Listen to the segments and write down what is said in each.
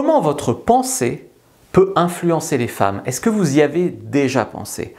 Comment votre pensée peut influencer les femmes? Est-ce que vous y avez déjà pensé?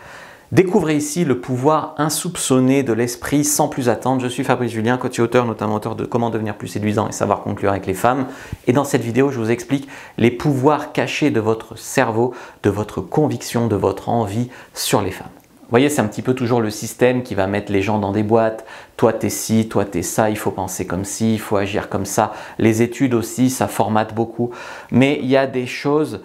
Découvrez ici le pouvoir insoupçonné de l'esprit sans plus attendre. Je suis Fabrice Julien, coach et auteur, notamment auteur de Comment devenir plus séduisant et savoir conclure avec les femmes. Et dans cette vidéo, je vous explique les pouvoirs cachés de votre cerveau, de votre conviction, de votre envie sur les femmes. Vous voyez, c'est un petit peu toujours le système qui va mettre les gens dans des boîtes. Toi, t'es ci, toi, t'es ça, il faut penser comme ci, il faut agir comme ça. Les études aussi, ça formate beaucoup. Mais il y a des choses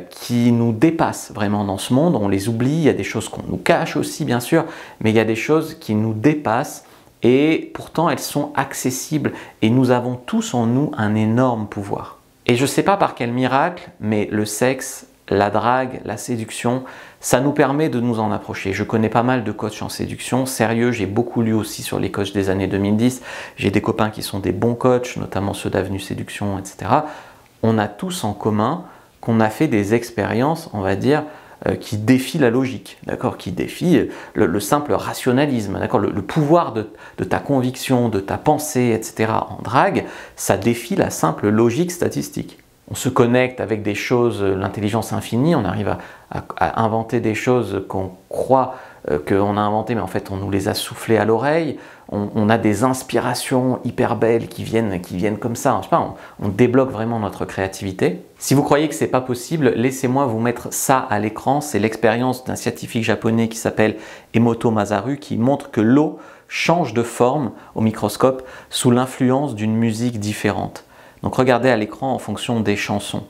qui nous dépassent vraiment dans ce monde. On les oublie, il y a des choses qu'on nous cache aussi, bien sûr. Mais il y a des choses qui nous dépassent et pourtant, elles sont accessibles. Et nous avons tous en nous un énorme pouvoir. Et je ne sais pas par quel miracle, mais le sexe, la drague, la séduction, ça nous permet de nous en approcher. Je connais pas mal de coachs en séduction, sérieux, j'ai beaucoup lu aussi sur les coachs des années 2010. J'ai des copains qui sont des bons coachs, notamment ceux d'Avenue Séduction, etc. On a tous en commun qu'on a fait des expériences, on va dire, qui défient la logique, d'accord, qui défient le simple rationalisme, d'accord, le pouvoir de ta conviction, de ta pensée, etc. En drague, ça défie la simple logique statistique. On se connecte avec des choses, l'intelligence infinie, on arrive à inventer des choses qu'on croit qu'on a inventées, mais en fait on nous les a soufflées à l'oreille. On a des inspirations hyper belles qui viennent comme ça. Je sais pas, on débloque vraiment notre créativité. Si vous croyez que c'est pas possible, laissez-moi vous mettre ça à l'écran. C'est l'expérience d'un scientifique japonais qui s'appelle Emoto Masaru qui montre que l'eau change de forme au microscope sous l'influence d'une musique différente. Donc regardez à l'écran en fonction des chansons.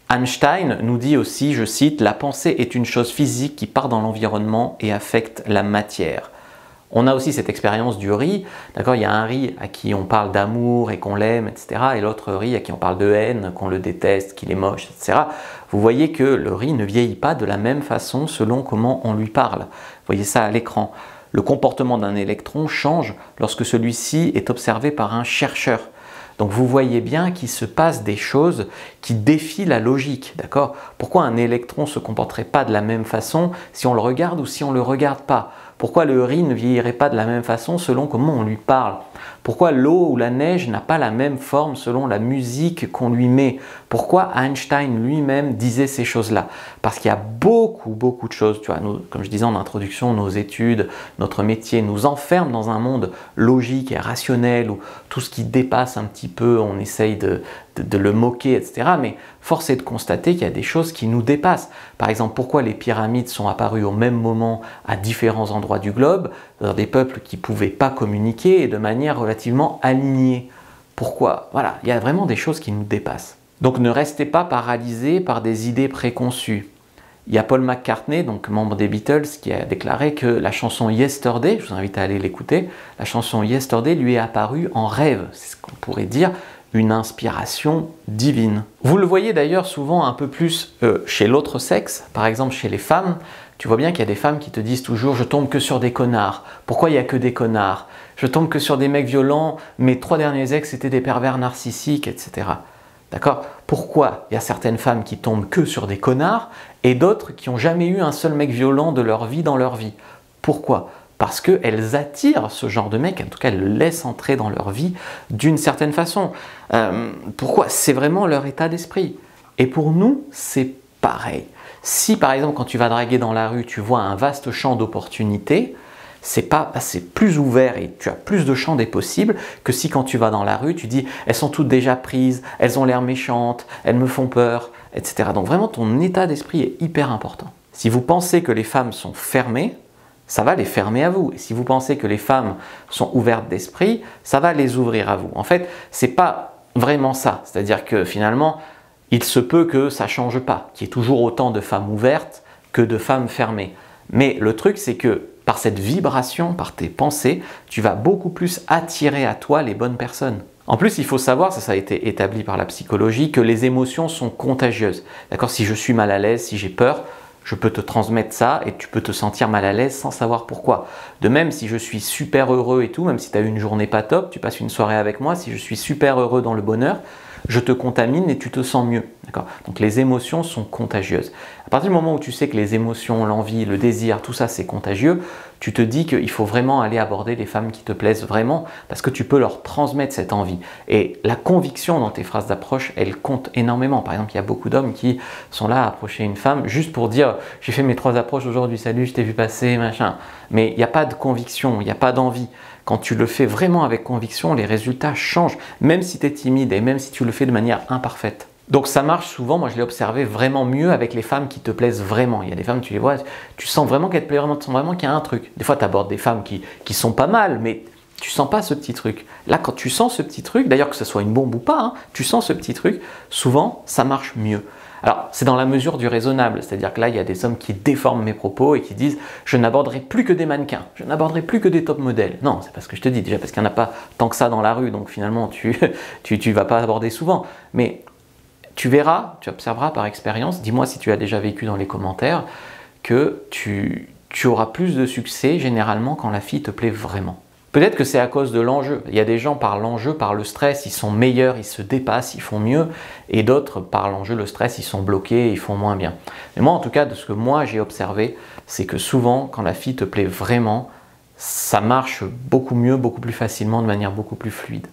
Einstein nous dit aussi, je cite, « La pensée est une chose physique qui part dans l'environnement et affecte la matière ». On a aussi cette expérience du riz. D'accord, il y a un riz à qui on parle d'amour et qu'on l'aime, etc. Et l'autre riz à qui on parle de haine, qu'on le déteste, qu'il est moche, etc. Vous voyez que le riz ne vieillit pas de la même façon selon comment on lui parle. Vous voyez ça à l'écran. Le comportement d'un électron change lorsque celui-ci est observé par un chercheur. Donc vous voyez bien qu'il se passe des choses qui défient la logique, d'accord? Pourquoi un électron ne se comporterait pas de la même façon si on le regarde ou si on ne le regarde pas? Pourquoi le riz ne vieillirait pas de la même façon selon comment on lui parle? Pourquoi l'eau ou la neige n'a pas la même forme selon la musique qu'on lui met? Pourquoi Einstein lui-même disait ces choses-là? Parce qu'il y a beaucoup de choses, tu vois, nous, comme je disais en introduction, nos études, notre métier nous enferment dans un monde logique et rationnel où tout ce qui dépasse un petit peu, on essaye de le moquer, etc. Mais force est de constater qu'il y a des choses qui nous dépassent. Par exemple, pourquoi les pyramides sont apparues au même moment à différents endroits du globe, dans des peuples qui ne pouvaient pas communiquer et de manière relativement alignée? Pourquoi? Voilà, il y a vraiment des choses qui nous dépassent. Donc ne restez pas paralysés par des idées préconçues. Il y a Paul McCartney, donc membre des Beatles, qui a déclaré que la chanson Yesterday, je vous invite à aller l'écouter, la chanson Yesterday lui est apparue en rêve. C'est ce qu'on pourrait dire une inspiration divine. Vous le voyez d'ailleurs souvent un peu plus chez l'autre sexe, par exemple chez les femmes. Tu vois bien qu'il y a des femmes qui te disent toujours « je tombe que sur des connards ». Pourquoi il n'y a que des connards? Je tombe que sur des mecs violents, mes 3 derniers ex étaient des pervers narcissiques, etc. D'accord? Pourquoi il y a certaines femmes qui tombent que sur des connards et d'autres qui n'ont jamais eu un seul mec violent de leur vie dans leur vie? Pourquoi? Parce qu'elles attirent ce genre de mec, en tout cas elles le laissent entrer dans leur vie d'une certaine façon. Pourquoi? C'est vraiment leur état d'esprit. Et pour nous, c'est pareil. Si par exemple quand tu vas draguer dans la rue, tu vois un vaste champ d'opportunités, c'est plus ouvert et tu as plus de champs des possibles que si quand tu vas dans la rue, tu dis « elles sont toutes déjà prises, elles ont l'air méchantes, elles me font peur », etc. Donc vraiment ton état d'esprit est hyper important. Si vous pensez que les femmes sont fermées, ça va les fermer à vous. Et si vous pensez que les femmes sont ouvertes d'esprit, ça va les ouvrir à vous. En fait, c'est pas vraiment ça. C'est-à-dire que finalement, il se peut que ça change pas, qu'il y ait toujours autant de femmes ouvertes que de femmes fermées. Mais le truc, c'est que par cette vibration, par tes pensées, tu vas beaucoup plus attirer à toi les bonnes personnes. En plus, il faut savoir, ça a été établi par la psychologie, que les émotions sont contagieuses. D'accord? Si je suis mal à l'aise, si j'ai peur, je peux te transmettre ça et tu peux te sentir mal à l'aise sans savoir pourquoi. De même, si je suis super heureux et tout, même si tu as eu une journée pas top, tu passes une soirée avec moi, si je suis super heureux dans le bonheur, je te contamine et tu te sens mieux. Donc les émotions sont contagieuses. À partir du moment où tu sais que les émotions, l'envie, le désir, tout ça c'est contagieux, tu te dis qu'il faut vraiment aller aborder les femmes qui te plaisent vraiment parce que tu peux leur transmettre cette envie. Et la conviction dans tes phrases d'approche, elle compte énormément. Par exemple, il y a beaucoup d'hommes qui sont là à approcher une femme juste pour dire « j'ai fait mes 3 approches aujourd'hui, salut, je t'ai vu passer, machin ». Mais il n'y a pas de conviction, il n'y a pas d'envie. Quand tu le fais vraiment avec conviction, les résultats changent, même si tu es timide et même si tu le fais de manière imparfaite. Donc ça marche souvent, moi je l'ai observé vraiment mieux avec les femmes qui te plaisent vraiment. Il y a des femmes, tu les vois, tu sens vraiment qu'elles te plaisent vraiment, tu sens vraiment qu'il y a un truc. Des fois tu abordes des femmes qui sont pas mal, mais tu sens pas ce petit truc. Là quand tu sens ce petit truc, d'ailleurs que ce soit une bombe ou pas, hein, tu sens ce petit truc, souvent ça marche mieux. Alors c'est dans la mesure du raisonnable, c'est-à-dire que là il y a des hommes qui déforment mes propos et qui disent je n'aborderai plus que des mannequins, je n'aborderai plus que des top modèles. Non, c'est pas ce que je te dis, déjà parce qu'il n'y en a pas tant que ça dans la rue, donc finalement tu vas pas aborder souvent. Mais tu verras, tu observeras par expérience, dis-moi si tu as déjà vécu dans les commentaires, que tu auras plus de succès généralement quand la fille te plaît vraiment. Peut-être que c'est à cause de l'enjeu. Il y a des gens par l'enjeu, par le stress, ils sont meilleurs, ils se dépassent, ils font mieux, et d'autres par l'enjeu, le stress, ils sont bloqués, ils font moins bien. Mais moi en tout cas, de ce que moi j'ai observé, c'est que souvent quand la fille te plaît vraiment, ça marche beaucoup mieux, beaucoup plus facilement, de manière beaucoup plus fluide.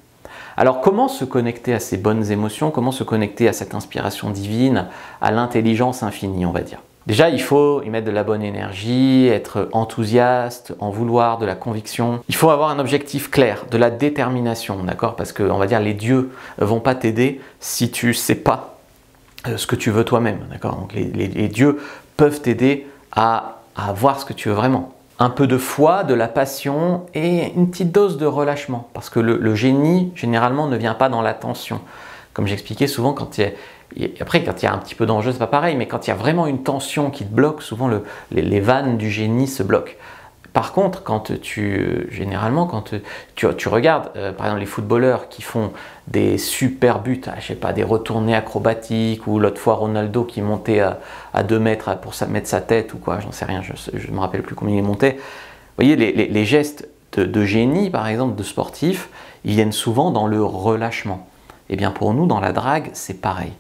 Alors comment se connecter à ces bonnes émotions, comment se connecter à cette inspiration divine, à l'intelligence infinie on va dire. Déjà il faut y mettre de la bonne énergie, être enthousiaste, en vouloir, de la conviction. Il faut avoir un objectif clair, de la détermination, d'accord? Parce que on va dire les dieux ne vont pas t'aider si tu ne sais pas ce que tu veux toi-même, d'accord? Donc les dieux peuvent t'aider à voir ce que tu veux vraiment. Un peu de foi, de la passion et une petite dose de relâchement. Parce que le génie, généralement, ne vient pas dans la tension. Comme j'expliquais souvent, quand il y a un petit peu d'enjeu, c'est pas pareil, mais quand il y a vraiment une tension qui te bloque, souvent les vannes du génie se bloquent. Par contre, généralement, quand tu regardes, par exemple, les footballeurs qui font des super buts, je sais pas, des retournées acrobatiques, ou l'autre fois Ronaldo qui montait à 2 mètres pour mettre sa tête, ou quoi, j'en sais rien, je me rappelle plus combien il montait. Vous voyez, les gestes de génie, par exemple, de sportifs, ils viennent souvent dans le relâchement. Et bien pour nous, dans la drague, c'est pareil.